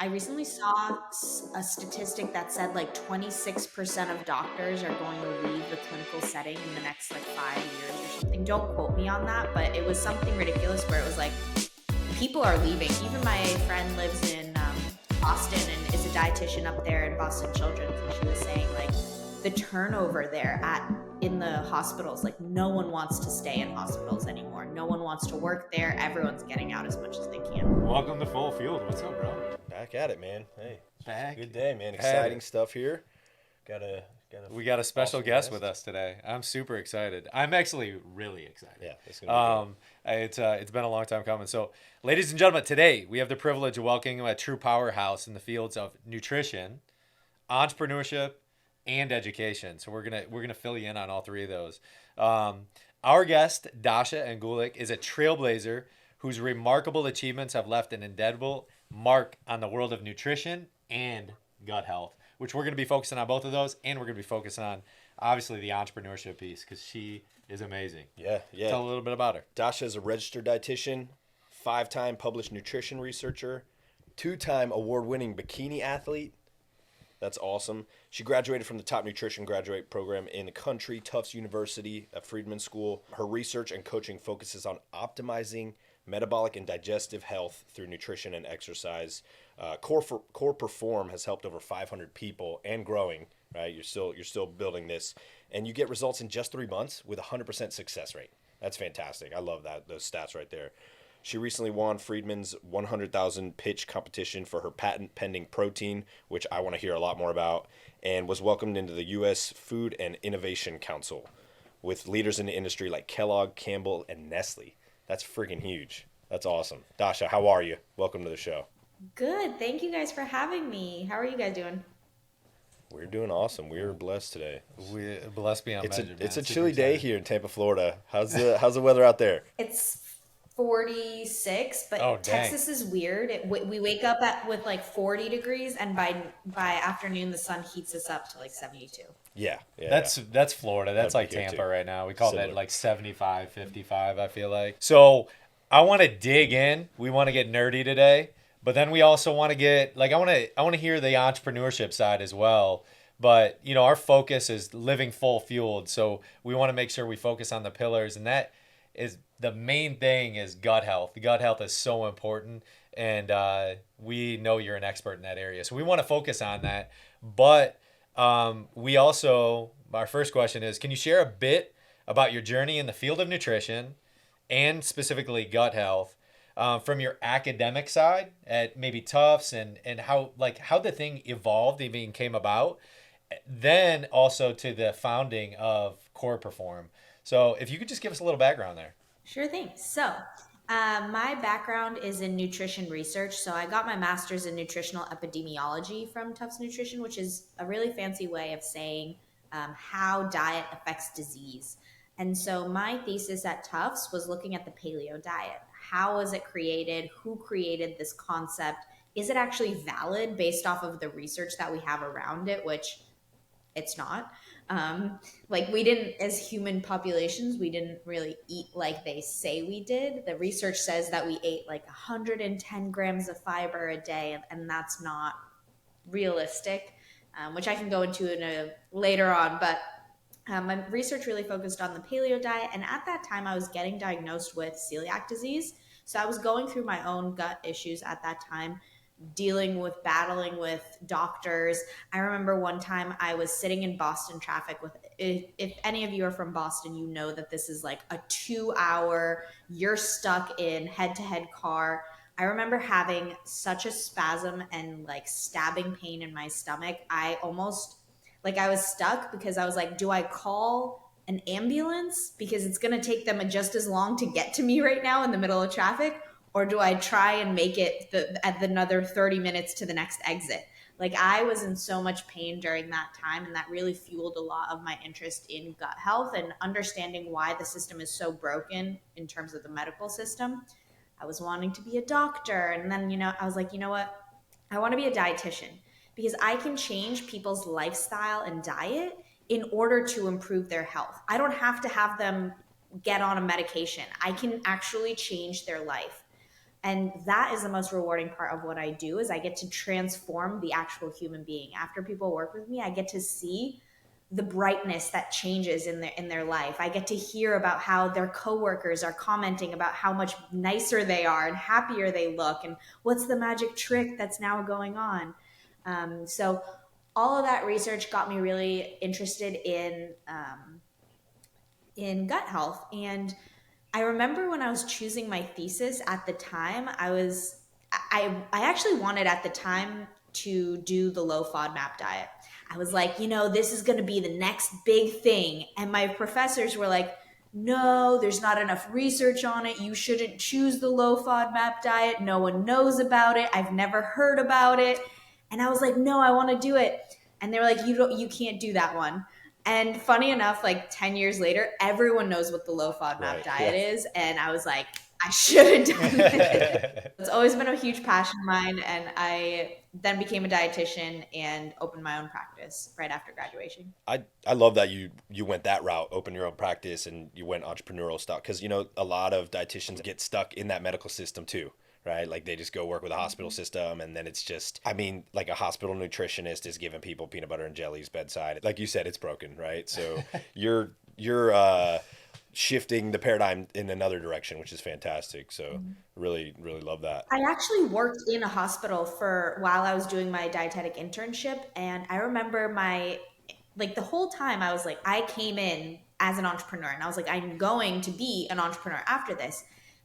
I recently saw a statistic that said like 26% of doctors are going to leave the clinical setting in the next like 5 years or something. Don't quote me on that, but it was something ridiculous where it was like people are leaving. Even my friend lives in Boston and is a dietitian up there in Boston Children's, and she was saying like the turnover there at in the hospitals, like no one wants to stay in hospitals anymore. No one wants to work there. Everyone's getting out as much as they can. Welcome to Full Field. What's up, bro? Back at it, man. Hey, Back. good day, man. at Exciting it. stuff here. We got a special awesome guest with us today. I'm super excited. I'm actually really excited. Yeah, it's gonna It's been a long time coming. So, ladies and gentlemen, today we have the privilege of welcoming a true powerhouse in the fields of nutrition, entrepreneurship, and education. So we're gonna fill you in on all three of those. Our guest, Dasha Agoulnik, is a trailblazer whose remarkable achievements have left an indelible mark on the world of nutrition and gut health, which we're going to be focusing on both of those, and we're going to be focusing on, obviously, the entrepreneurship piece, because she is amazing. Yeah. Tell a little bit about her. Dasha is a registered dietitian, 5-time published nutrition researcher, 2-time award-winning bikini athlete. That's awesome. She graduated from the top nutrition graduate program in the country, Tufts University, a Friedman School. Her research and coaching focuses on optimizing metabolic and digestive health through nutrition and exercise. Core Perform has helped over 500 people and growing. Right, you're still building this, and you get results in just 3 months with 100% success rate. That's fantastic. I love those stats right there. She recently won Friedman's 100,000 pitch competition for her patent pending protein, which I want to hear a lot more about, and was welcomed into the U.S. Food and Innovation Council with leaders in the industry like Kellogg, Campbell, and Nestle. That's freaking huge. That's awesome. Dasha, how are you? Welcome to the show. Good. Thank you guys for having me. How are you guys doing? We're doing awesome. We're blessed today. We blessed beyond It's measure. it's a man. Super chilly day excited. here in Tampa, Florida. How's the weather out there? It's 46, but Oh, dang. Texas is weird. We wake up with like 40 degrees, and by afternoon the sun heats us up to like 72. Yeah. That's Florida. That's That'd like be here, Tampa too. right now. We call Similar. that like 75, 55, I feel like. So I want to dig in. We want to get nerdy today, but then we also want to get like I want to hear the entrepreneurship side as well. But our focus is living full fueled, so we want to make sure we focus on the pillars, and that is the main thing is gut health. Gut health is so important, and we know you're an expert in that area, so we want to focus on that. But we also, our first question is, can you share a bit about your journey in the field of nutrition and specifically gut health from your academic side at maybe Tufts and how the thing evolved, even came about, then also to the founding of Core Perform. So if you could just give us a little background there. Sure thing. So, my background is in nutrition research. So, I got my master's in nutritional epidemiology from Tufts Nutrition, which is a really fancy way of saying how diet affects disease. And so, my thesis at Tufts was looking at the paleo diet. How was it created? Who created this concept? Is it actually valid based off of the research that we have around it, which it's not. Like we didn't, as human populations, we didn't really eat like they say we did. The research says that we ate like 110 grams of fiber a day, and that's not realistic, which I can go into later on. But my research really focused on the paleo diet, and at that time, I was getting diagnosed with celiac disease. So I was going through my own gut issues at that time, battling with doctors. I remember one time I was sitting in Boston traffic with, if any of you are from Boston, you know that this is like a 2 hour, you're stuck in head to head car. I remember having such a spasm and like stabbing pain in my stomach. I almost, like I was stuck because I was like, do I call an ambulance because it's going to take them just as long to get to me right now in the middle of traffic? Or do I try and make it at another 30 minutes to the next exit? Like I was in so much pain during that time, and that really fueled a lot of my interest in gut health and understanding why the system is so broken in terms of the medical system. I was wanting to be a doctor, and then, I was like, you know what? I want to be a dietitian because I can change people's lifestyle and diet in order to improve their health. I don't have to have them get on a medication. I can actually change their life. And that is the most rewarding part of what I do, is I get to transform the actual human being. After people work with me, I get to see the brightness that changes in their life. I get to hear about how their coworkers are commenting about how much nicer they are and happier they look, and what's the magic trick that's now going on. So all of that research got me really interested in gut health. And I remember when I was choosing my thesis at the time, I actually wanted at the time to do the low FODMAP diet. I was like, this is going to be the next big thing. And my professors were like, no, there's not enough research on it. You shouldn't choose the low FODMAP diet. No one knows about it. I've never heard about it. And I was like, no, I want to do it. And they were like, you can't do that one. And funny enough, like 10 years later, everyone knows what the low FODMAP diet is. And I was like, I should have done it. It's always been a huge passion of mine. And I then became a dietitian and opened my own practice right after graduation. I love that you went that route, open your own practice, and you went entrepreneurial stuff, because a lot of dietitians get stuck in that medical system too, right? Like they just go work with a hospital system, and then it's just, I mean, like a hospital nutritionist is giving people peanut butter and jellies bedside. Like you said, it's broken, right? So you're shifting the paradigm in another direction, which is fantastic. So really, really love that. I actually worked in a hospital for while I was doing my dietetic internship, and I remember the whole time I was like, I came in as an entrepreneur, and I was like, I'm going to be an entrepreneur after this.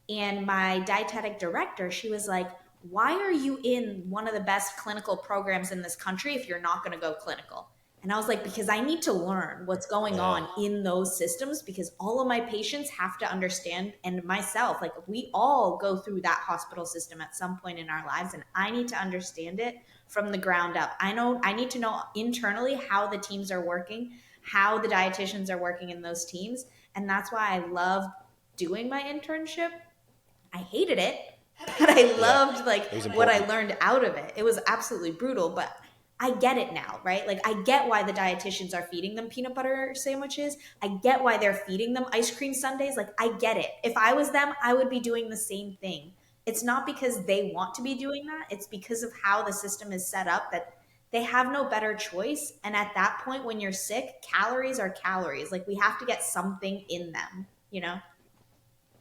And my dietetic director, she was like, why are you in one of the best clinical programs in this country if you're not going to go clinical? And I was like, because I need to learn what's going on in those systems, because all of my patients have to understand, and myself, like we all go through that hospital system at some point in our lives, and I need to understand it from the ground up. I need to know internally how the teams are working, how the dietitians are working in those teams. And that's why I love doing my internship. I hated it, but I loved what I learned out of it. It was absolutely brutal, but I get it now, right? Like I get why the dietitians are feeding them peanut butter sandwiches. I get why they're feeding them ice cream sundaes. Like I get it. If I was them, I would be doing the same thing. It's not because they want to be doing that. It's because of how the system is set up that they have no better choice. And at that point, when you're sick, calories are calories. Like we have to get something in them.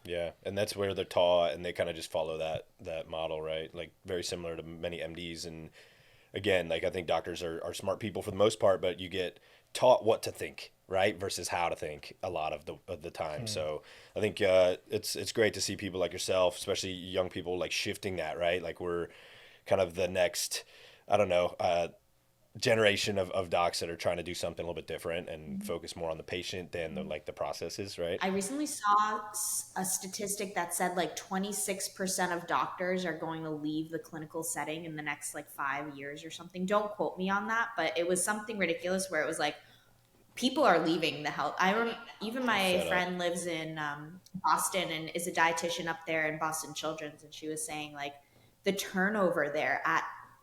Yeah, and that's where they're taught, and they kind of just follow that model, right? Like very similar to many MDs. And again, like I think doctors are smart people for the most part, but you get taught what to think, right, versus how to think a lot of the time. So I think it's great to see people like yourself, especially young people, like shifting that, right? Like we're kind of the next, I don't know, generation of docs that are trying to do something a little bit different and focus more on the patient than the processes, right? I recently saw a statistic that said like 26% of doctors are going to leave the clinical setting in the next like 5 years or something. Don't quote me on that, but it was something ridiculous where it was like people are leaving the health. Even my friend lives in Boston and is a dietitian up there in Boston Children's, and she was saying like the turnover there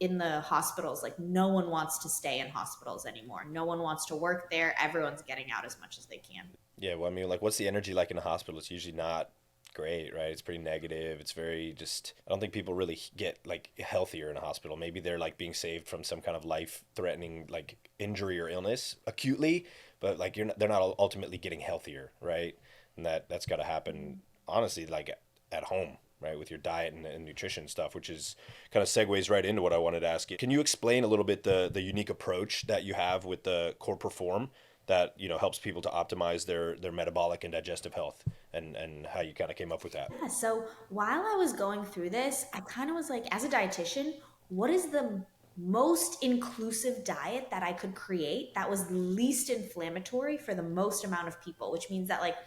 in the hospitals, like no one wants to stay in hospitals anymore. No one wants to work there. Everyone's getting out as much as they can. Yeah, well, I mean, like, what's the energy like in a hospital? It's usually not great, right? It's pretty negative. It's very just, I don't think people really get like healthier in a hospital. Maybe they're like being saved from some kind of life-threatening like injury or illness acutely, but like they're not ultimately getting healthier, right? And that's got to happen honestly like at home, right, with your diet and nutrition stuff, which is kind of segues right into what I wanted to ask you. Can you explain a little bit the unique approach that you have with the Core Perform that helps people to optimize their metabolic and digestive health, and how you kind of came up with that? Yeah, so while I was going through this, I kind of was like, as a dietitian, what is the most inclusive diet that I could create that was least inflammatory for the most amount of people? Which means that like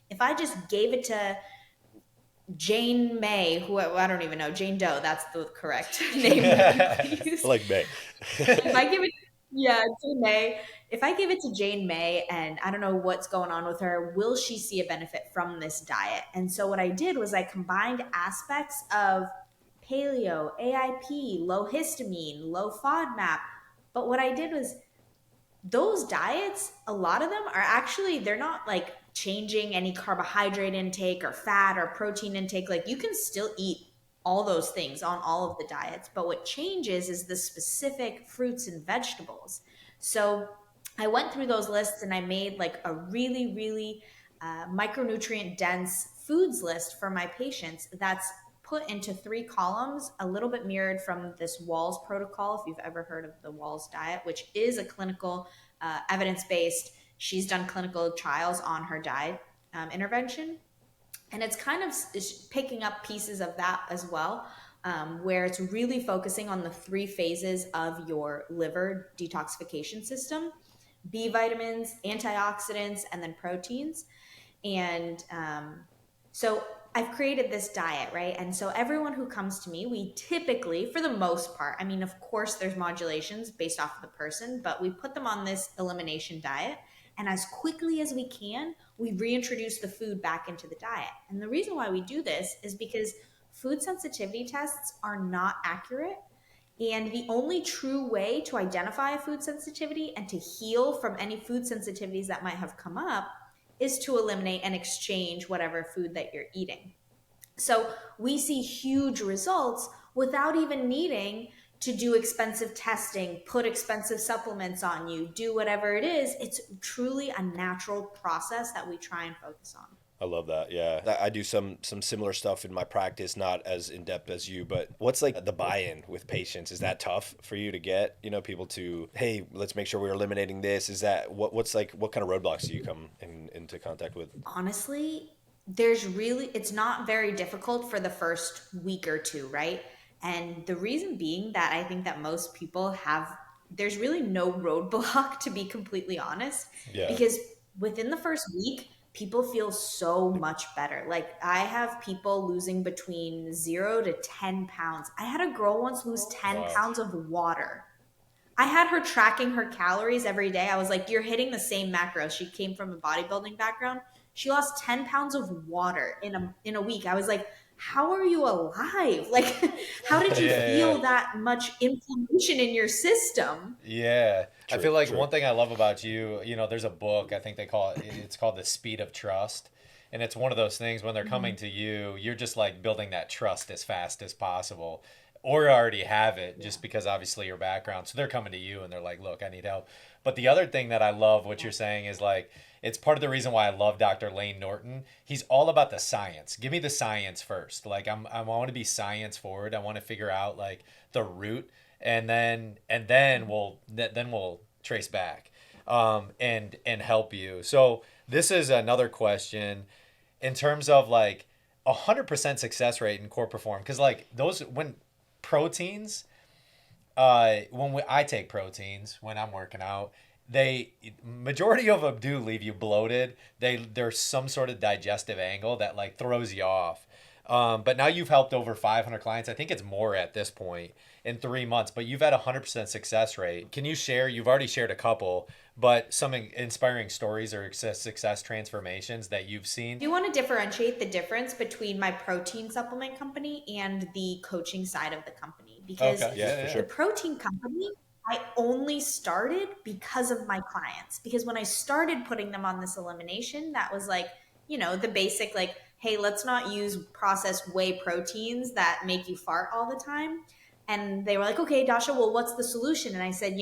if I just gave it to Jane May, who I don't even know, Jane Doe, that's the correct name. Like May. If I give it, yeah, Jane May. If I give it to Jane May and I don't know what's going on with her, will she see a benefit from this diet? And so what I did was I combined aspects of paleo, AIP, low histamine, low FODMAP. But what I did was those diets, a lot of them are actually, they're not like changing any carbohydrate intake or fat or protein intake. Like you can still eat all those things on all of the diets. But what changes is the specific fruits and vegetables. So I went through those lists and I made like a really, really micronutrient dense foods list for my patients that's put into 3 columns, a little bit mirrored from this Walls protocol, if you've ever heard of the Walls diet, which is a clinical, evidence based. She's done clinical trials on her diet intervention. And it's kind of picking up pieces of that as well, where it's really focusing on the 3 phases of your liver detoxification system: B vitamins, antioxidants, and then proteins. And so I've created this diet, right? And so everyone who comes to me, we typically, for the most part, I mean, of course, there's modulations based off of the person, but we put them on this elimination diet. And as quickly as we can, we reintroduce the food back into the diet. And the reason why we do this is because food sensitivity tests are not accurate. And the only true way to identify a food sensitivity and to heal from any food sensitivities that might have come up is to eliminate and exchange whatever food that you're eating. So we see huge results without even needing to do expensive testing, put expensive supplements on you, do whatever it is. It's truly a natural process that we try and focus on. I love that. Yeah. I do some similar stuff in my practice, not as in depth as you, but what's like the buy-in with patients? Is that tough for you to get, people to, hey, let's make sure we're eliminating this? Is that what kind of roadblocks do you come into contact with? Honestly, it's not very difficult for the first week or two, right? And the reason being that I think that most people there's really no roadblock, to be completely honest, Yeah. because within the first week, people feel so much better. Like I have people losing between 0 to 10 pounds. I had a girl once lose 10 Wow. pounds of water. I had her tracking her calories every day. I was like, you're hitting the same macros. She came from a bodybuilding background. She lost 10 pounds of water in a week. I was like, how are you alive? Like, how did you feel that much inflammation in your system? Yeah. I True, feel like true. one thing I love about you, there's a book, I think it's called The Speed of Trust. And it's one of those things when they're coming to you, you're just like building that trust as fast as possible. Or already have it just because obviously your background. So they're coming to you and they're like, look, I need help. But the other thing that I love what you're saying is like, it's part of the reason why I love Dr. Lane Norton. He's all about the science. Give me the science first. Like I want to be science forward. I want to figure out like the root, and then we'll trace back, and help you. So this is another question in terms of like 100% success rate in core perform, because like those when proteins, I take proteins when I'm working out, they majority of them do leave you bloated. There's some sort of digestive angle that like throws you off. But now you've helped over 500 clients. I think it's more at this point in 3 months, but you've had a 100% success rate. Can you share, you've already shared a couple, but some inspiring stories or success transformations that you've seen? I do want to differentiate the difference between my protein supplement company and the coaching side of the company, because Yeah, for sure. the protein company, I only started because of my clients. Because when I started putting them on this elimination, that was like, the basic, like, hey, let's not use processed whey proteins that make you fart all the time. And they were like, okay, Dasha, well, what's the solution? And I said,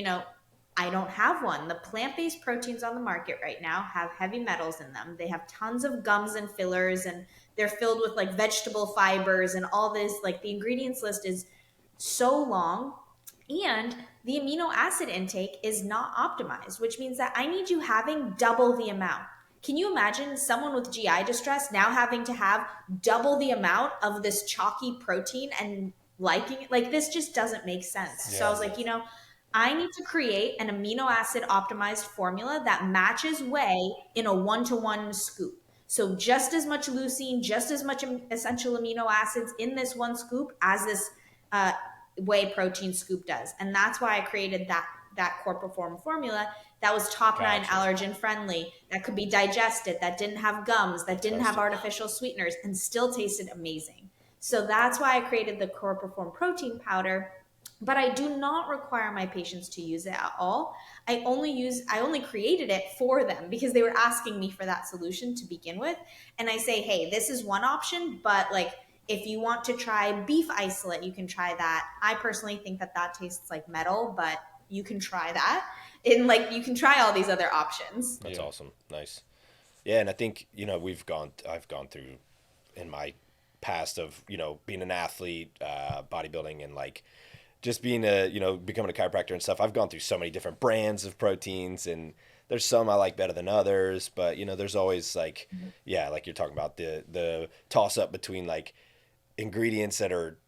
I don't have one. The plant-based proteins on the market right now have heavy metals in them. They have tons of gums and fillers, and they're filled with like vegetable fibers and all this. Like the ingredients list is so long, and the amino acid intake is not optimized, which means that I need you having double the amount. Can you imagine someone with GI distress now having to have double the amount of this chalky protein and liking it? Like this just doesn't make sense. So I was like, I need to create an amino acid optimized formula that matches whey in a 1-to-1 scoop. So just as much leucine, just as much essential amino acids in this one scoop as this whey protein scoop does. And that's why I created that core perform formula that was top 9 allergen friendly, that could be digested, that didn't have gums, that didn't have artificial sweeteners, and still tasted amazing. So that's why I created the core perform protein powder. But I do not require my patients to use it at all. I only created it for them because they were asking me for that solution to begin with. And I say, hey, this is one option, but like If you want to try beef isolate, you can try that. I personally think that that tastes like metal, but you can try that. And like you can try all these other options. That's Yeah. awesome. Nice. Yeah, and I think, I've gone through in my past of, being an athlete, bodybuilding, and like just being becoming a chiropractor and stuff. I've gone through so many different brands of proteins, and there's some I like better than others, but there's always like, yeah, like you're talking about the toss up between like ingredients that are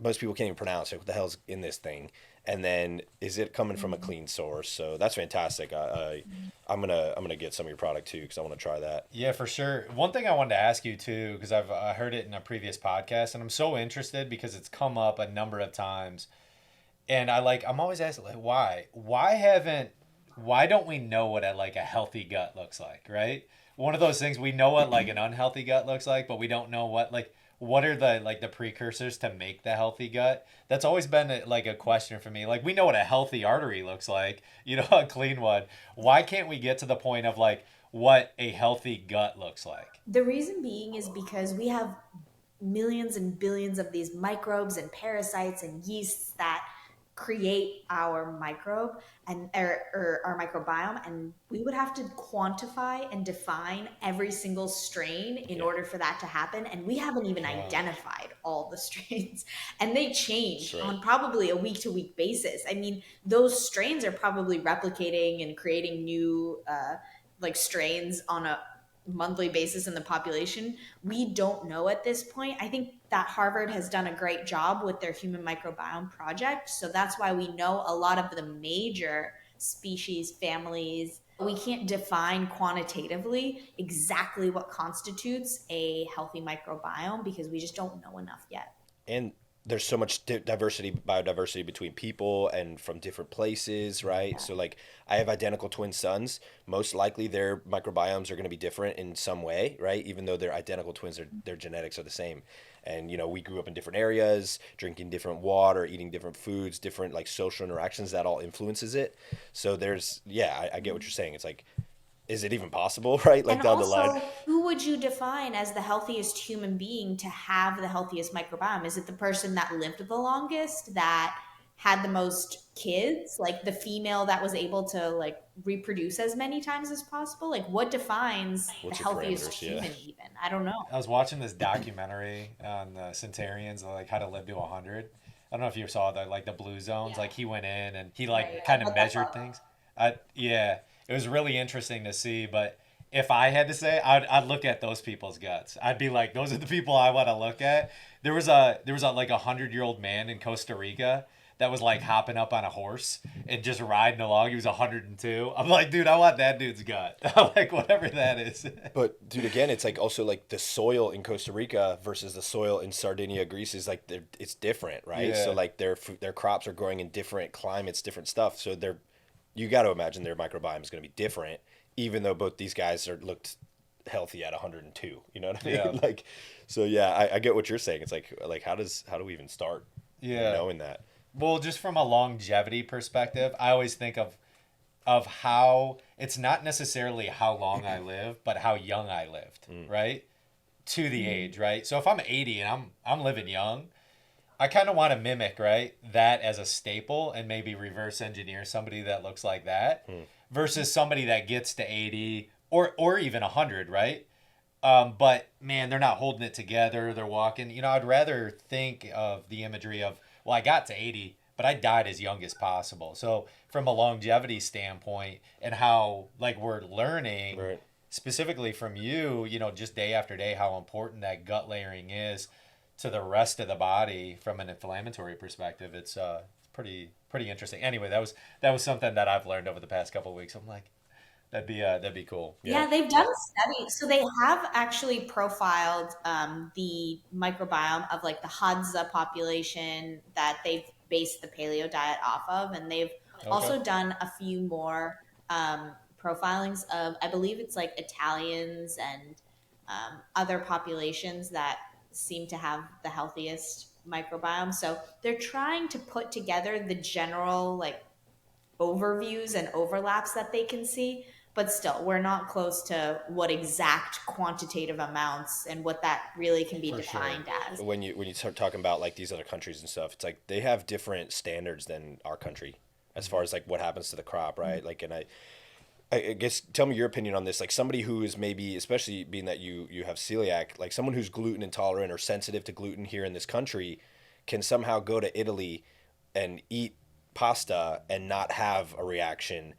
most people can't even pronounce it. What the hell's in this thing? And then is it coming from a clean source? So that's fantastic. I'm gonna get some of your product too because I want to try that. Yeah, for sure. One thing I wanted to ask you too, because I've heard it in a previous podcast, and I'm so interested because it's come up a number of times, and I'm always asking like, why don't we know what a healthy gut looks like, right? One of those things we know what like an unhealthy gut looks like, but we don't know what are the precursors to make the healthy gut. That's always been a question for me. Like we know what a healthy artery looks like, a clean one. Why can't we get to the point of like what a healthy gut looks like? The reason being is because we have millions and billions of these microbes and parasites and yeasts that create our microbe and or our microbiome, and we would have to quantify and define every single strain in Yeah. order for that to happen, and we haven't even Wow. identified all the strains, and they change That's right. on probably a week to week basis. I mean, those strains are probably replicating and creating new like strains on a monthly basis in the population. We don't know at this point. I think that Harvard has done a great job with their human microbiome project. So that's why we know a lot of the major species, families. We can't define quantitatively exactly what constitutes a healthy microbiome because we just don't know enough yet. And there's so much biodiversity between people and from different places, right? So like I have identical twin sons. Most likely their microbiomes are going to be different in some way, right? Even though they're identical twins, their genetics are the same. And we grew up in different areas, drinking different water, eating different foods, different like social interactions that all influences it. So I get what you're saying. It's like, is it even possible, right? Like And down the line. also, who would you define as the healthiest human being to have the healthiest microbiome? Is it the person that lived the longest, that had the most kids, like the female that was able to like reproduce as many times as possible? Like what defines the What's your healthiest parameters? Yeah. human even? I don't know. I was watching this documentary on the centenarians, like how to live to 100. I don't know if you saw the blue zones. Yeah. Like he went in and he Right. kind of What the measured fuck? things. Yeah, it was really interesting to see. But if I had to say, I'd look at those people's guts. I'd be like, those are the people I want to look at. There was a like 100-year-old man in Costa Rica that was like hopping up on a horse and just riding along. He was 102. I'm like, dude, I want that dude's gut. Like whatever that is. But dude, again, it's like also like the soil in Costa Rica versus the soil in Sardinia, Greece is like it's different, right? Yeah. So like their crops are growing in different climates, different stuff. So you got to imagine their microbiome is going to be different, even though both these guys looked healthy at 102. You know what I mean? Yeah. Like, so yeah, I get what you're saying. It's like how do we even start? Yeah. Knowing that. Well, just from a longevity perspective, I always think of how it's not necessarily how long I live, but how young I lived, right? To the age, right? So if I'm 80 and I'm living young, I kind of want to mimic, right? That as a staple and maybe reverse engineer somebody that looks like that versus somebody that gets to 80 or even 100, right? But man, they're not holding it together. They're walking. I'd rather think of the imagery of, well, I got to 80, but I died as young as possible. So from a longevity standpoint and how like we're learning Right. specifically from you, just day after day, how important that gut layering is to the rest of the body from an inflammatory perspective. It's pretty interesting. Anyway, that was something that I've learned over the past couple of weeks. I'm like, that'd be cool. Yeah, they've done a study. So they have actually profiled the microbiome of like the Hadza population that they've based the paleo diet off of. And they've also done a few more profilings of, I believe it's like Italians and other populations that seem to have the healthiest microbiome. So they're trying to put together the general like overviews and overlaps that they can see. but still, we're not close to what exact quantitative amounts and what that really can be For sure. defined as. When you start talking about like these other countries and stuff, it's like they have different standards than our country as far as like what happens to the crop, right? Like, and I guess tell me your opinion on this. Like somebody who is maybe, especially being that you have celiac, like someone who's gluten intolerant or sensitive to gluten here in this country, can somehow go to Italy and eat pasta and not have a reaction.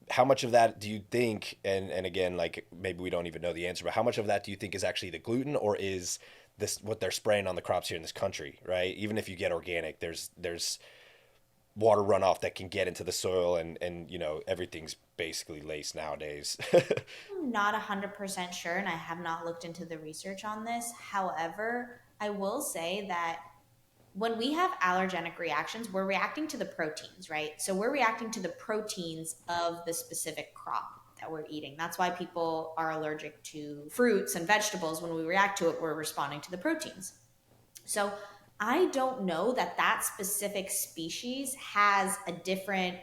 How much of that do you think, and again, like maybe we don't even know the answer, but how much of that do you think is actually the gluten, or is this what they're spraying on the crops here in this country, right? Even if you get organic, there's water runoff that can get into the soil, and you know, everything's basically laced nowadays. I'm not 100% sure, and I have not looked into the research on this. However, I will say that when we have allergenic reactions, we're reacting to the proteins, right? So we're reacting to the proteins of the specific crop that we're eating. That's why people are allergic to fruits and vegetables. When we react to it, we're responding to the proteins. So I don't know that that specific species has a different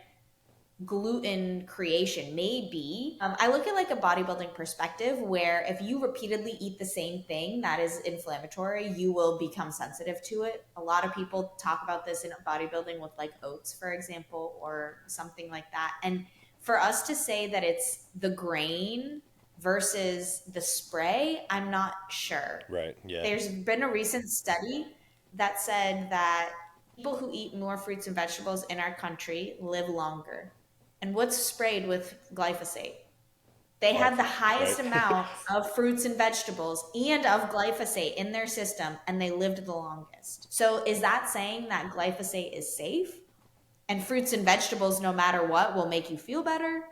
gluten creation. Maybe I look at like a bodybuilding perspective, where if you repeatedly eat the same thing that is inflammatory, you will become sensitive to it. A lot of people talk about this in bodybuilding with like oats, for example, or something like that. And for us to say that it's the grain versus the spray, I'm not sure. Right. Yeah. There's been a recent study that said that people who eat more fruits and vegetables in our country live longer. And what's sprayed with glyphosate? They had the highest Right. amount of fruits and vegetables and of glyphosate in their system, and they lived the longest. So is that saying that glyphosate is safe? And fruits and vegetables, no matter what, will make you feel better?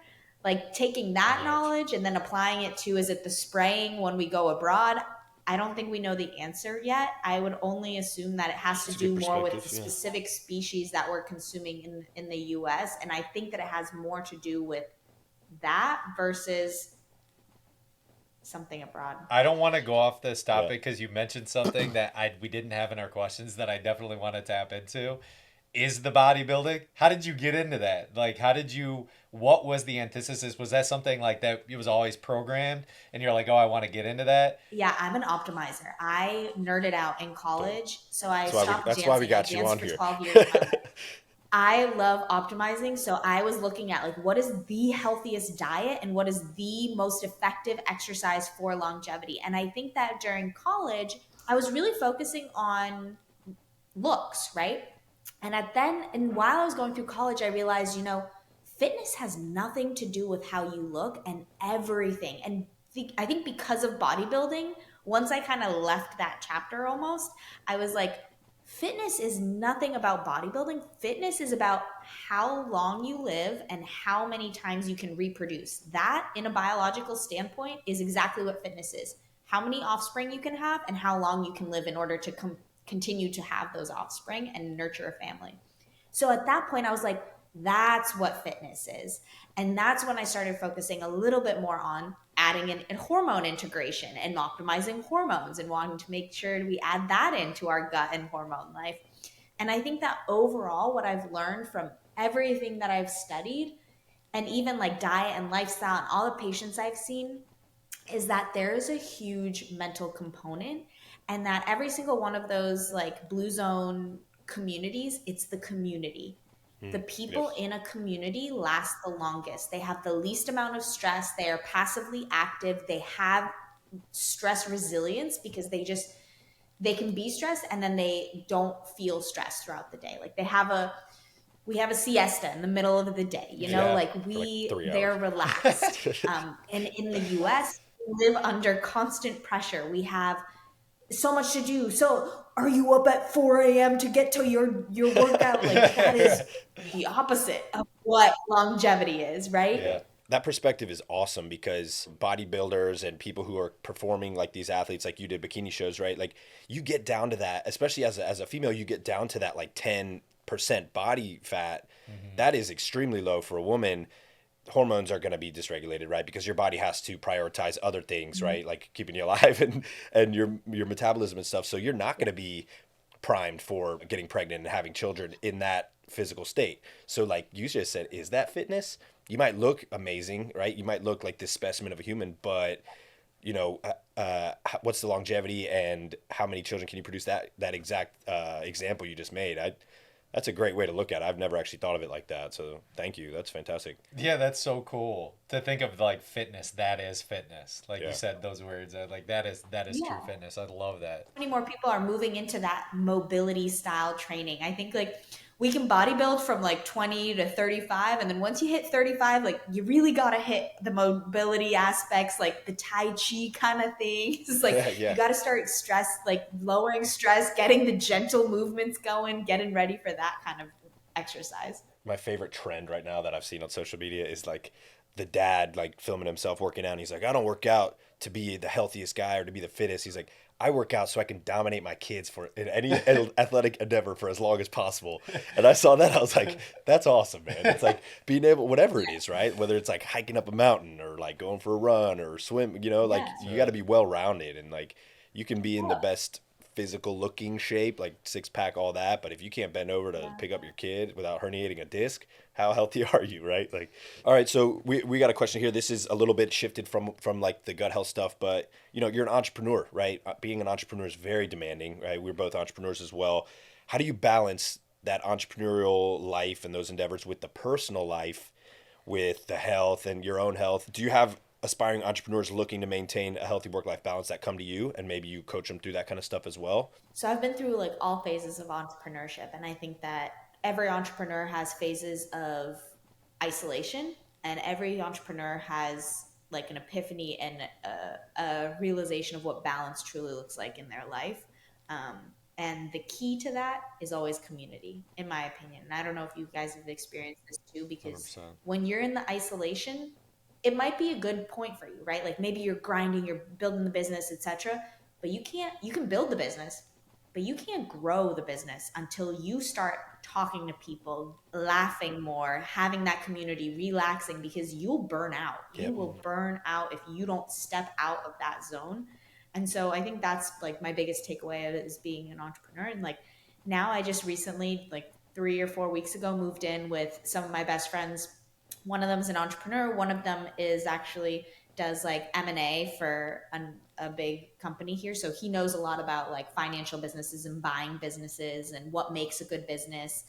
Like taking that knowledge and then applying it to, is it the spraying when we go abroad? I don't think we know the answer yet. I would only assume that it has to That's a good do more with the perspective, yeah. specific species that we're consuming in the US. And I think that it has more to do with that versus something abroad. I don't want to go off this topic because you mentioned something that we didn't have in our questions that I definitely want to tap into. Is the bodybuilding? How did you get into that? Like, what was the antithesis? Was that something like that it was always programmed and you're like, oh, I want to get into that? Yeah, I'm an optimizer. I nerded out in college. So I stopped That's why we got you on for here. 12 years of my life. I love optimizing. So I was looking at like, what is the healthiest diet and what is the most effective exercise for longevity? And I think that during college, I was really focusing on looks, right? And while I was going through college, I realized, fitness has nothing to do with how you look and everything. And I think because of bodybuilding, once I kind of left that chapter almost, I was like, fitness is nothing about bodybuilding. Fitness is about how long you live and how many times you can reproduce. That, in a biological standpoint, is exactly what fitness is. How many offspring you can have and how long you can live in order to continue to have those offspring and nurture a family. So at that point, I was like, that's what fitness is. And that's when I started focusing a little bit more on adding in hormone integration and optimizing hormones and wanting to make sure we add that into our gut and hormone life. And I think that overall, what I've learned from everything that I've studied, and even like diet and lifestyle and all the patients I've seen, is that there is a huge mental component, and that every single one of those like blue zone communities, it's the community. The people in a community last the longest. They have the least amount of stress. They are passively active. They have stress resilience because they can be stressed and then they don't feel stressed throughout the day. Like we have a siesta in the middle of the day, like they're relaxed. And in the US, we live under constant pressure. We have so much to do. So are you up at 4 a.m. to get to your workout? Like that is the opposite of what longevity is, right? Yeah. That perspective is awesome because bodybuilders and people who are performing like these athletes, like you did bikini shows, right? Like you get down to that, especially as a female, you get down to that like 10% body fat. Mm-hmm. That is extremely low for a woman. Hormones are going to be dysregulated, right? Because your body has to prioritize other things, mm-hmm. right? Like keeping you alive and your metabolism and stuff. So you're not going to be primed for getting pregnant and having children in that physical state. So like you just said, is that fitness? You might look amazing, right? You might look like this specimen of a human, but what's the longevity and how many children can you produce? That exact example you just made. That's a great way to look at it. I've never actually thought of it like that. So thank you. That's fantastic. Yeah, that's so cool to think of like fitness. That is fitness. Like Yeah. you said those words. Like that is true Yeah. fitness. I love that. Many more people are moving into that mobility style training. I think like we can bodybuild from like 20 to 35, and then once you hit 35, like you really got to hit the mobility aspects, like the tai chi kind of thing. It's like Yeah. you got to start stress, like lowering stress, getting the gentle movements going, getting ready for that kind of exercise. My favorite trend right now that I've seen on social media is like the dad like filming himself working out. And he's like, I don't work out to be the healthiest guy or to be the fittest. He's like, I work out so I can dominate my kids for in any athletic endeavor for as long as possible. And I saw that, I was like, that's awesome, man. It's like being able, whatever it is, right? Whether it's like hiking up a mountain or like going for a run or swim, like Yeah. you got to be well rounded, and like you can be in the best physical looking shape, like six pack, all that. But if you can't bend over to pick up your kid without herniating a disc, how healthy are you, right? Like, all right, so we got a question here. This is a little bit shifted from like the gut health stuff, but you're an entrepreneur, right? Being an entrepreneur is very demanding, right? We're both entrepreneurs as well. How do you balance that entrepreneurial life and those endeavors with the personal life, with the health and your own health? Do you have aspiring entrepreneurs looking to maintain a healthy work-life balance that come to you, and maybe you coach them through that kind of stuff as well? So I've been through like all phases of entrepreneurship, and I think that every entrepreneur has phases of isolation, and every entrepreneur has like an epiphany and a realization of what balance truly looks like in their life. Um, and the key to that is always community, in my opinion. And I don't know if you guys have experienced this too, because 100%. when you're in the isolation, it might be a good point for you, right? Like maybe you're grinding, you're building the business, etc. But you can build the business, but you can't grow the business until you start talking to people, laughing more, having that community, relaxing, because you'll burn out. Yep. You will burn out if you don't step out of that zone. And so I think that's like my biggest takeaway of it, is being an entrepreneur. And like now I just recently, like 3 or 4 weeks ago, moved in with some of my best friends. One of them is an entrepreneur. One of them is actually does like M&A for a big company here. So he knows a lot about like financial businesses and buying businesses and what makes a good business,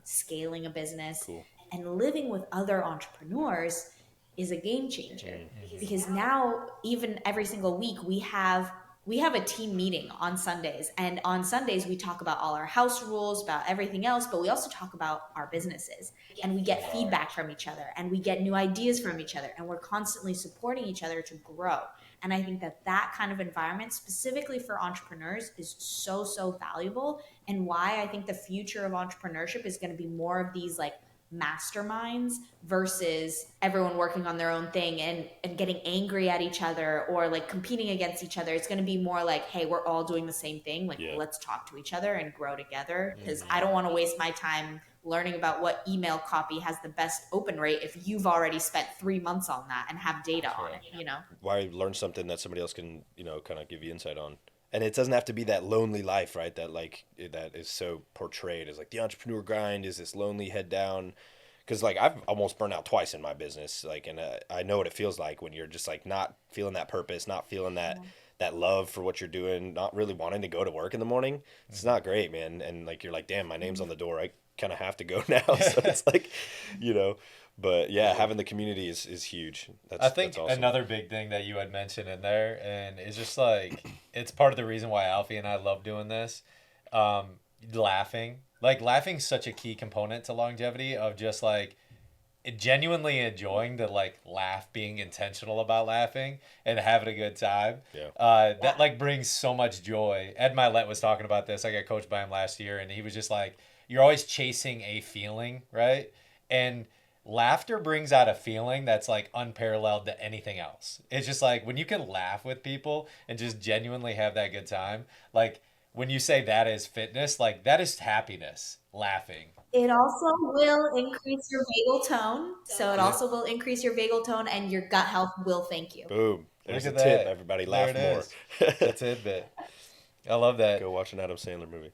scaling a business. Cool. And living with other entrepreneurs is a game changer, because now even every single week we have a team meeting on Sundays, and on Sundays we talk about all our house rules, about everything else, but we also talk about our businesses, and we get feedback from each other, and we get new ideas from each other, and we're constantly supporting each other to grow. And I think that that kind of environment specifically for entrepreneurs is so valuable, and why I think the future of entrepreneurship is going to be more of these like masterminds versus everyone working on their own thing and getting angry at each other or like competing against each other. It's going to be more like, hey, we're all doing the same thing. Like, let's talk to each other and grow together, because I don't want to waste my time learning about what email copy has the best open rate if you've already spent 3 months on that and have data on it. Why learn something that somebody else can, kind of give you insight on? And it doesn't have to be that lonely life, right? That like that is so portrayed as like the entrepreneur grind is this lonely head down. Because like I've almost burned out twice in my business, like, and I know what it feels like when you're just like not feeling that purpose, not feeling that love for what you're doing, not really wanting to go to work in the morning. It's not great, man. And like you're like, damn, my name's on the door. I kind of have to go now. So it's like, But yeah, having the community is huge. I think that's awesome. another big thing that you had mentioned in there, and it's just like, it's part of the reason why Alfie and I love doing this. Laughing. Like, laughing's such a key component to longevity, of just like genuinely enjoying the like laugh, being intentional about laughing and having a good time. That like brings so much joy. Ed Milet was talking about this. I got coached by him last year, and he was just like, you're always chasing a feeling, right? And laughter brings out a feeling that's like unparalleled to anything else. It's just like when you can laugh with people and just genuinely have that good time, like when you say that is fitness, like that is happiness, laughing. It also will increase your vagal tone. So it also will increase your vagal tone, and your gut health will thank you. Boom. There's a Look at tip, that. everybody. There Laugh it more. is. That's it, bit. I love that. Go watch an Adam Sandler movie.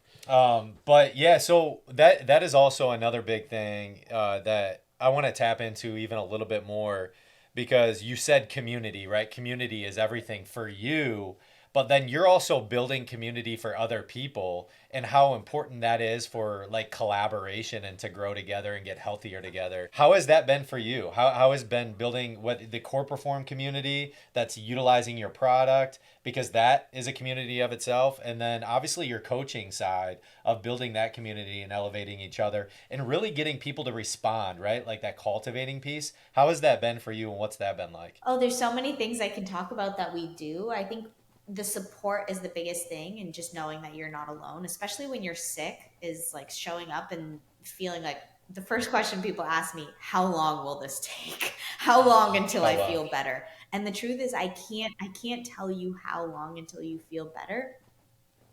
But yeah, so that is also another big thing that I want to tap into even a little bit more, because you said community, right? Community is everything for you, but then you're also building community for other people, and how important that is for like collaboration and to grow together and get healthier together. How has that been for you? How has been building what the core perform community that's utilizing your product, because that is a community of itself, and then obviously your coaching side of building that community and elevating each other and really getting people to respond, right? Like that cultivating piece. How has that been for you, and what's that been like? Oh, there's so many things I can talk about that we do. I think the support is the biggest thing, and just knowing that you're not alone, especially when you're sick, is like showing up and feeling like the first question people ask me, how long will this take? How long until Oh I wow. feel better? And the truth is I can't tell you how long until you feel better,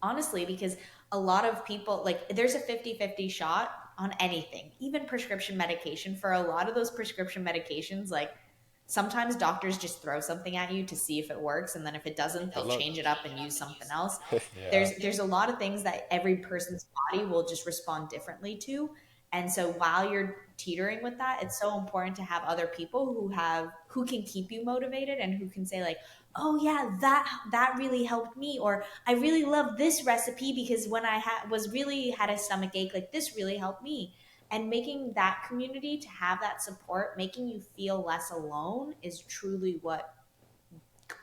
honestly, because a lot of people, like, there's a 50-50 shot on anything, even prescription medication. For a lot of those prescription medications, like, sometimes doctors just throw something at you to see if it works, and then if it doesn't, Good they'll luck. change it up and use something else. Yeah. There's a lot of things that every person's body will just respond differently to. And so while you're teetering with that, it's so important to have other people who can keep you motivated, and who can say, like, oh yeah, that really helped me, or I really love this recipe because when I was really had a stomach ache, like, this really helped me. And making that community, to have that support, making you feel less alone, is truly what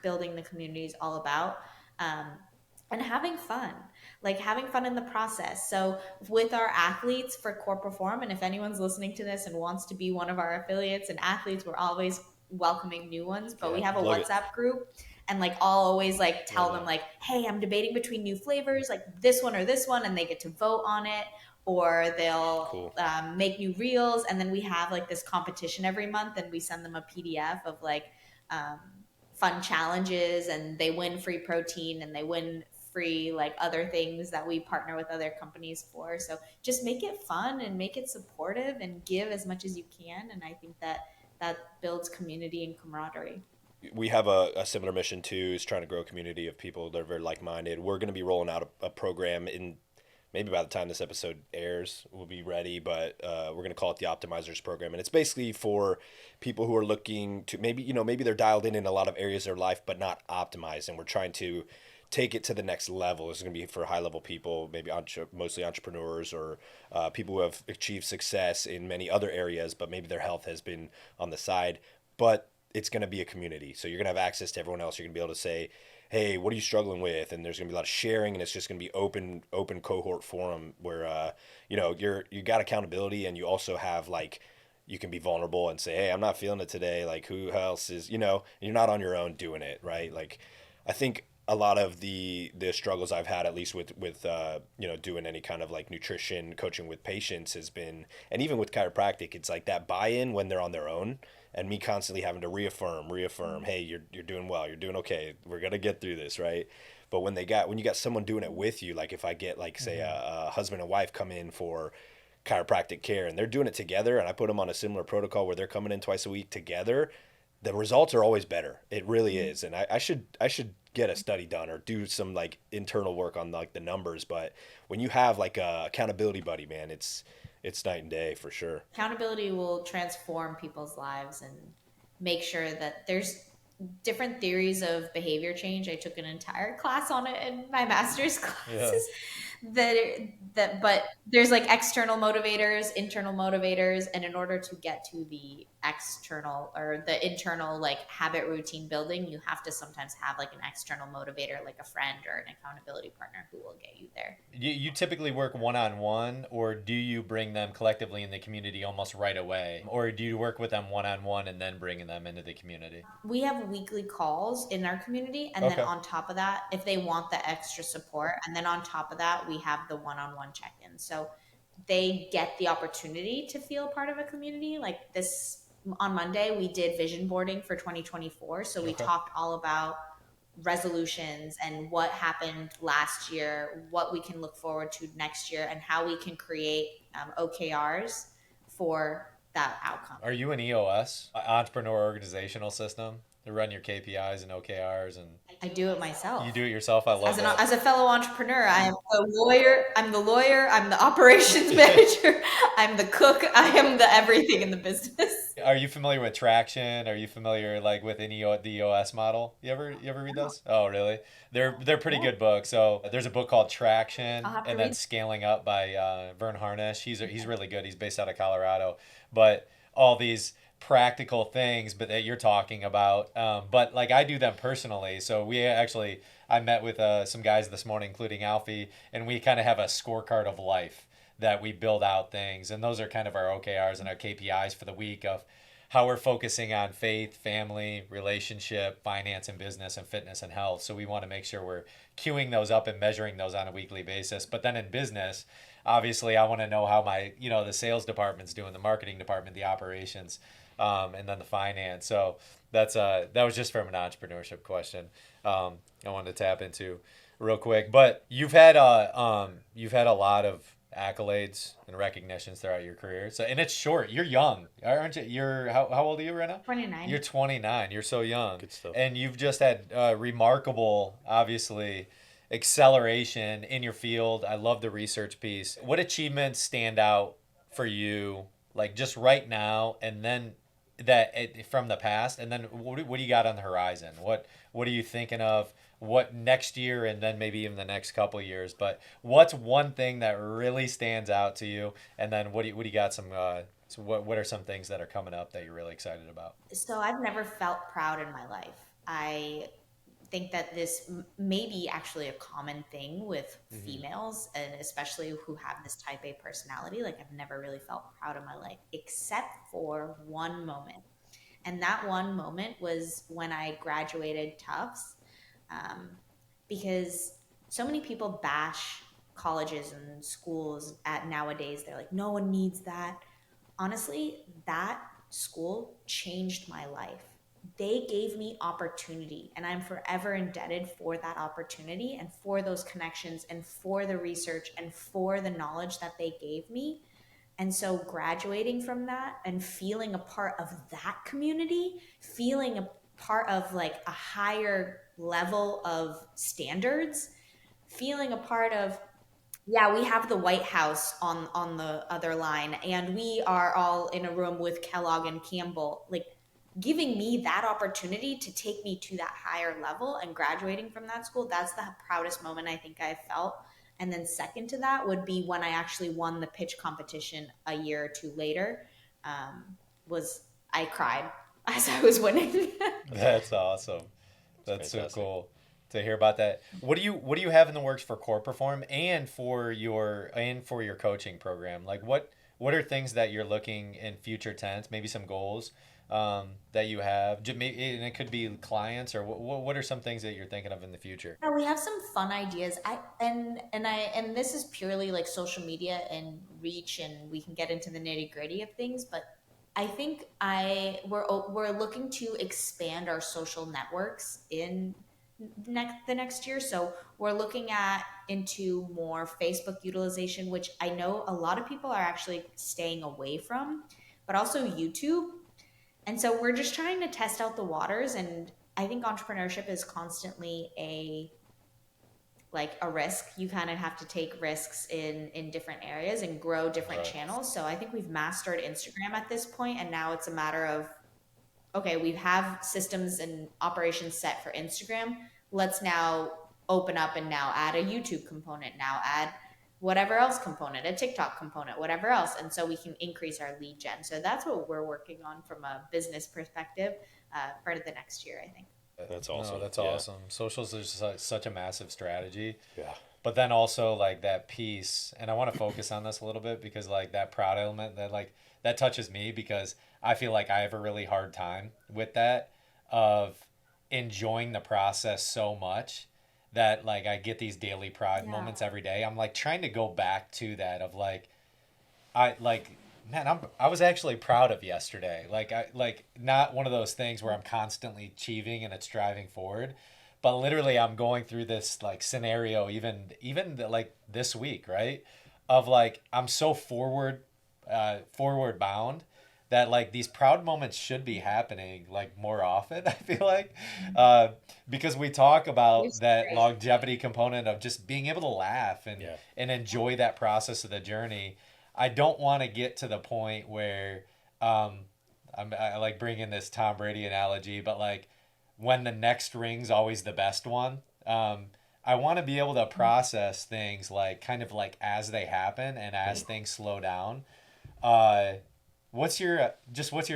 building the community is all about. um, and having fun, like having fun in the process. So with our athletes for core perform, and if anyone's listening to this and wants to be one of our affiliates and athletes, we're always welcoming new ones. But we Yeah, have a plug it. WhatsApp group, and like I'll always like Love tell them, that. like, hey, I'm debating between new flavors, like this one or this one, and they get to vote on it. Or they'll Cool. make new reels, and then we have like this competition every month, and we send them a PDF of like um, fun challenges, and they win free protein, and they win free like other things that we partner with other companies for. So just make it fun and make it supportive and give as much as you can, and I think that that builds community and camaraderie. We have a similar mission too, is trying to grow a community of people that are very like-minded. We're going to be rolling out a program in, maybe by the time this episode airs we'll be ready, but we're going to call it the Optimizers program, and it's basically for people who are looking to, maybe maybe they're dialed in a lot of areas of their life but not optimized, and we're trying to take it to the next level. It's going to be for high level people, maybe mostly entrepreneurs, or people who have achieved success in many other areas, but maybe their health has been on the side. But it's going to be a community. So you're going to have access to everyone else. You're going to be able to say, hey, what are you struggling with? And there's going to be a lot of sharing, and it's just going to be open cohort forum where, you got accountability, and you also have like, you can be vulnerable and say, hey, I'm not feeling it today. Like, who else is, you're not on your own doing it. Right. Like, I think a lot of the struggles I've had, at least with doing any kind of like nutrition coaching with patients, has been, and even with chiropractic, it's like that buy-in when they're on their own, and me constantly having to reaffirm, hey, you're doing well, you're doing okay, we're gonna get through this, right? But when you got someone doing it with you, like if I get like say a husband and wife come in for chiropractic care, and they're doing it together, and I put them on a similar protocol where they're coming in twice a week together, the results are always better. It really is. And I should get a study done or do some like internal work on like the numbers. But when you have like a accountability buddy, man, it's night and day for sure. Accountability will transform people's lives and make sure that there's different theories of behavior change. I took an entire class on it in my master's Yeah. classes. But there's like external motivators, internal motivators, and in order to get to the external or the internal like habit routine building, you have to sometimes have like an external motivator, like a friend or an accountability partner, who will get you there. You typically work one on one, or do you bring them collectively in the community almost right away? Or do you work with them one on one and then bringing them into the community? We have weekly calls in our community, and then Okay. on top of that, if they want the extra support, and then on top of that, we have the one-on-one check-in. So they get the opportunity to feel part of a community. Like this on Monday, we did vision boarding for 2024. So we Okay. talked all about resolutions and what happened last year, what we can look forward to next year, and how we can create OKRs for that outcome. Are you an EOS, Entrepreneur Organizational System? to run your KPIs and OKRs, and I do it myself. you do it yourself. I love that. As a fellow entrepreneur, I am the lawyer. I'm the lawyer. I'm the operations manager. I'm the cook. I am the everything in the business. Are you familiar with Traction? Are you familiar like with the EOS model? You ever read those? Oh, really? They're pretty good books. So there's a book called Traction, I'll have to and then read. Scaling Up by Vern Harnish. He's really good. He's based out of Colorado, but all these practical things, but that you're talking about. But like I do them personally. So I met with some guys this morning, including Alfie, and we kind of have a scorecard of life that we build out things. And those are kind of our OKRs and our KPIs for the week of how we're focusing on faith, family, relationship, finance and business, and fitness and health. So we want to make sure we're queuing those up and measuring those on a weekly basis. But then in business, obviously I want to know how the sales department's doing, the marketing department, the operations, and then the finance. So that was just from an entrepreneurship question. I wanted to tap into real quick, but you've had a lot of accolades and recognitions throughout your career. So, and it's short. You're young, aren't you? How old are you right now? 29. You're 29. You're so young. Good stuff. And you've just had remarkable, obviously, acceleration in your field. I love the research piece. What achievements stand out for you, like just right now, and then from the past, and then what do you got on the horizon? What are you thinking of? What next year, and then maybe even the next couple years? But what's one thing that really stands out to you? And then what do you got so what are some things that are coming up that you're really excited about? So I've never felt proud in my life. I think that this may be actually a common thing with females, and especially who have this type A personality. Like I've never really felt proud of my life, except for one moment. And that one moment was when I graduated Tufts, because so many people bash colleges and schools at nowadays. They're like, no one needs that. Honestly, that school changed my life. They gave me opportunity, and I'm forever indebted for that opportunity and for those connections and for the research and for the knowledge that they gave me. And so graduating from that and feeling a part of that community, feeling a part of like a higher level of standards, feeling a part of, yeah, we have the White House on the other line, and we are all in a room with Kellogg and Campbell. Like giving me that opportunity to take me to that higher level and graduating from that school, that's the proudest moment I think I felt. And then second to that would be when I actually won the pitch competition a year or two later. Was I cried as I was winning. That's awesome. That's so fantastic. cool to hear about that. What do you have in the works for Core Perform and for your coaching program? Like what are things that you're looking in future tense? Maybe some goals that you have, and it could be clients, or what are some things that you're thinking of in the future? Yeah, we have some fun ideas. And this is purely like social media and reach, and we can get into the nitty gritty of things. But I think we're looking to expand our social networks in the next year. So we're looking at into more Facebook utilization, which I know a lot of people are actually staying away from, but also YouTube. And so we're just trying to test out the waters. And I think entrepreneurship is constantly a risk. You kind of have to take risks in different areas and grow different Right. channels. So I think we've mastered Instagram at this point, and now it's a matter of, okay, we have systems and operations set for Instagram. Let's now open up and now add a YouTube component, now add whatever else component, a TikTok component, whatever else. And so we can increase our lead gen. So that's what we're working on from a business perspective for the next year, I think. That's awesome. No, that's Yeah. awesome. Socials is such a massive strategy. Yeah. But then also like that piece, and I want to focus on this a little bit because like that proud element that touches me because I feel like I have a really hard time with that of enjoying the process so much that like I get these daily pride Yeah. moments every day. I'm like trying to go back to that of like I like man, I was actually proud of yesterday. Like I like not one of those things where I'm constantly achieving and it's driving forward, but literally I'm going through this like scenario like this week, right? Of like I'm so forward bound that like these proud moments should be happening like more often. I feel like because we talk You're about so that right. longevity component of just being able to laugh Yeah. and enjoy that process of the journey. I don't want to get to the point where um, I like bringing this Tom Brady analogy, but like when the next ring's always the best one. I want to be able to process things like kind of like as they happen and as things slow down. Uh, what's your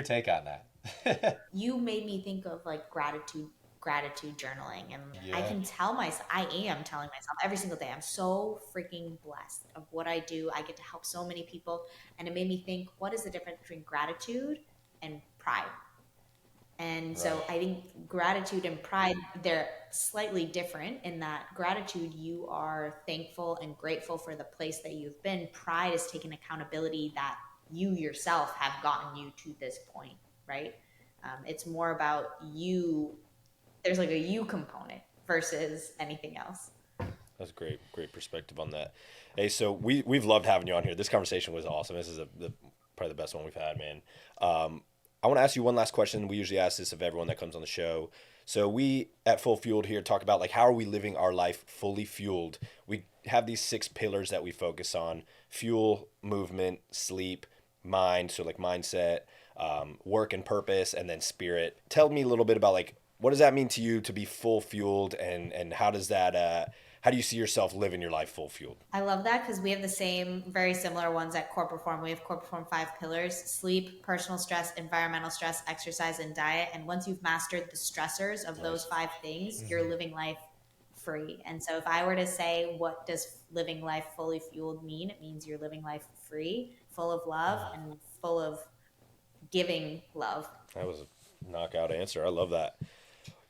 take on that? You made me think of like gratitude journaling, and I Yeah. can tell myself, I am telling myself every single day, I'm so freaking blessed of what I do. I get to help so many people, and it made me think, what is the difference between gratitude and pride? And so Right. I think gratitude and pride, they're slightly different in that gratitude, you are thankful and grateful for the place that you've been. Pride is taking accountability that you yourself have gotten you to this point, right? It's more about you. There's like a you component versus anything else. That's great perspective on that. Hey, so we've loved having you on here. This conversation was awesome. This is probably the best one we've had, man. I want to ask you one last question. We usually ask this of everyone that comes on the show. So we at Full Fueled here talk about like how are we living our life fully fueled. We have these 6 pillars that we focus on: fuel, movement, sleep, mind. So like mindset, work and purpose, and then spirit. Tell me a little bit about like what does that mean to you to be full fueled, and how does that how do you see yourself living your life full fueled? I love that because we have the same, very similar ones at Core Perform. We have Core Perform 5 pillars: sleep, personal stress, environmental stress, exercise, and diet. And once you've mastered the stressors of those Nice. 5 things, you're living life free. And so if I were to say, what does living life fully fueled mean? It means you're living life free, full of love, and full of giving love. That was a knockout answer. I love that.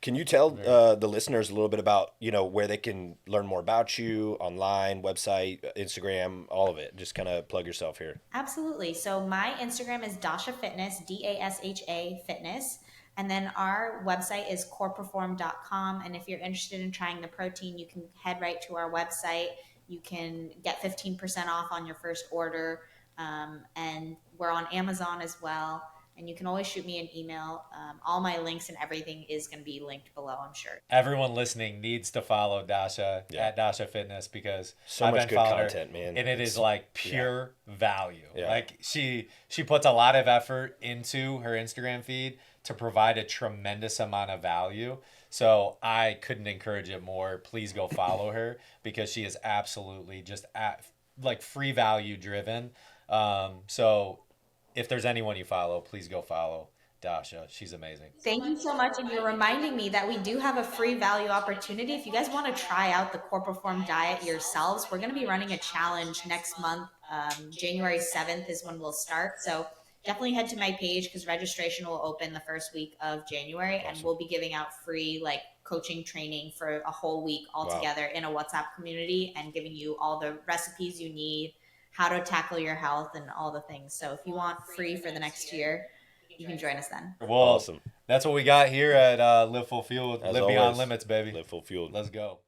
Can you tell Very. the listeners a little bit about where they can learn more about you online, website, Instagram, all of it? Just kind of plug yourself here. Absolutely. So my Instagram is Dasha Fitness, Dasha Fitness. And then our website is coreperform.com. And if you're interested in trying the protein, you can head right to our website. You can get 15% off on your first order. And we're on Amazon as well. And you can always shoot me an email. All my links and everything is going to be linked below, I'm sure. Everyone listening needs to follow Dasha Yeah. at Dasha Fitness because So I've much been good following content, her, man. and it is like pure value. Yeah. Like she puts a lot of effort into her Instagram feed to provide a tremendous amount of value. So I couldn't encourage it more. Please go follow her because she is absolutely just like free value driven. So if there's anyone you follow, please go follow Dasha. She's amazing. Thank you so much. And you're reminding me that we do have a free value opportunity. If you guys want to try out the Core Perform diet yourselves, we're going to be running a challenge next month. January 7th is when we'll start. So definitely head to my page because registration will open the first week of January. And we'll be giving out free like coaching training for a whole week all together in a WhatsApp community and giving you all the recipes you need, how to tackle your health, and all the things. So if you want free for the next year, you can join us then. Well, Awesome. that's what we got here at Live Full Fueled. As Live Beyond always, Limits, baby. live full fueled. Let's go.